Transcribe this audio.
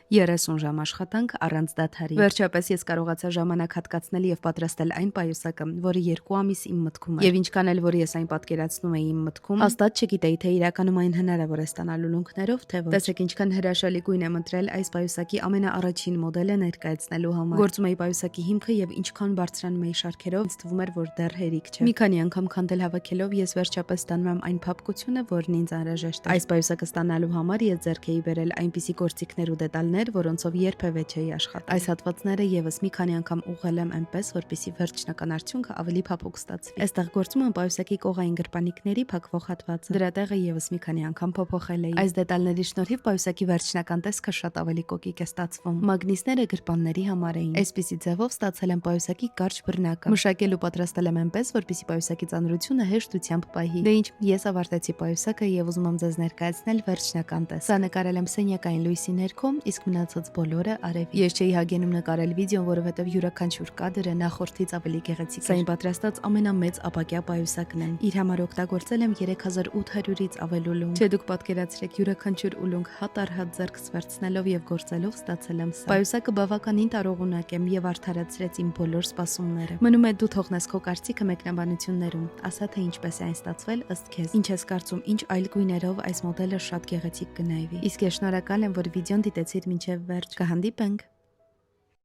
30 ժամ աշխատանք առանց դադարի։ Վերջապես ես կարողացա ժամանակ հատկացնել եւ պատրաստել այն պայուսակը, որը 2 ամիս իմ մտքում էր։ Եվ ինչքան էլ որ ես այն պատկերացնում էի իմ մտքում, հաստատ չգիտեի թե իրականում այն հնարավոր է ստանալ ուլունքներով, թե ոչ։ Տեսեք ինչքան հրաշալի գույն եմ ընտրել այս պայուսակի ամենաառաջին մոդելը ներկայացնելու համար։ Գործում էի պայուսակի հիմքը եւ ինչքան բարձրանում էի շարքերով, ինձ թվում էր, որ դեռ հերիք չէ։ Մի քանի անգամ քանդել հավաքելով ես վերջապես ստանում եմ այն փափկությունը, որն ինձ անհրաժեշտ է։ Այս պայուսակը ստանալու համար ես ձեռք էի բերել այնպիսի գործիքներ ու դետալներ, որոնցով երբևէ չէի աշխատել։ Այս հատվածները եւս մի քանի անգամ ուղղել եմ այնպես, որպեսզի վերջնական արդյունքը ավելի փափուկ ստացվի։ Այստեղ գործում եմ պայուսակի կողային գրպանիկների փակվող հատվածը։ Դրա տեղը եւս մի քանի անգամ փոփոխել էի։ Այս դետալների շնորհիվ պայուսակի վերջնական տեսքը շատ ավելի կոկիկ է ստացվում։ Մագնիսները գրպանների համար էին։ Այսպիսի ձևով ստացել եմ պայուսակի կարճ բռնակը։ Մշակել ու պատրաստել եմ այնպես, որպեսզի պայուսակի ծանրությունը հեշտությամբ պահի։ Դե ինչ, ես ավարտեցի պայուսակը եւ ուզում եմ ձեզ ներկայացնել վերջնական տեսքը։ Սա նկարել եմ սենյակային լույսի ներքո, իսկ մնացած բոլորը արևի։ Ես չէի հագենում նկարել վիդեոն, որովհետեւ յուրաքանչյուր կադրը նախորդից ավելի գեղեցիկ է։ Սա իմ պատրաստած ամենամեծ ապակյա պայուսակն է։ Իր համար օգտագործել եմ 3800-ից ավել ուլունք։ Չէ, դուք պատկերացրեք, յուրաքանչյուր ուլունք հատ առ հատ ձեռքս վերցնելով եւ գործելով ստացել եմ սա։ Պայուսակը բավականին տարողունակ է եւ արդարացրեց իմ բոլոր սպասումները։ Մնում է դու թողնես քո կարծիքը մեկնաբանություններում, ասա թե ինչպես է այն ստացվել ըստ քեզ։ Ինչ ես կարծում, ինչ այլ գույներով այս մոդելը շատ գեղեցիկ կնայվի։ Իսկ ես շնորհակալ եմ, որ վիդեոն դիտեցիր մինչև վերջ։ Կհանդիպենք։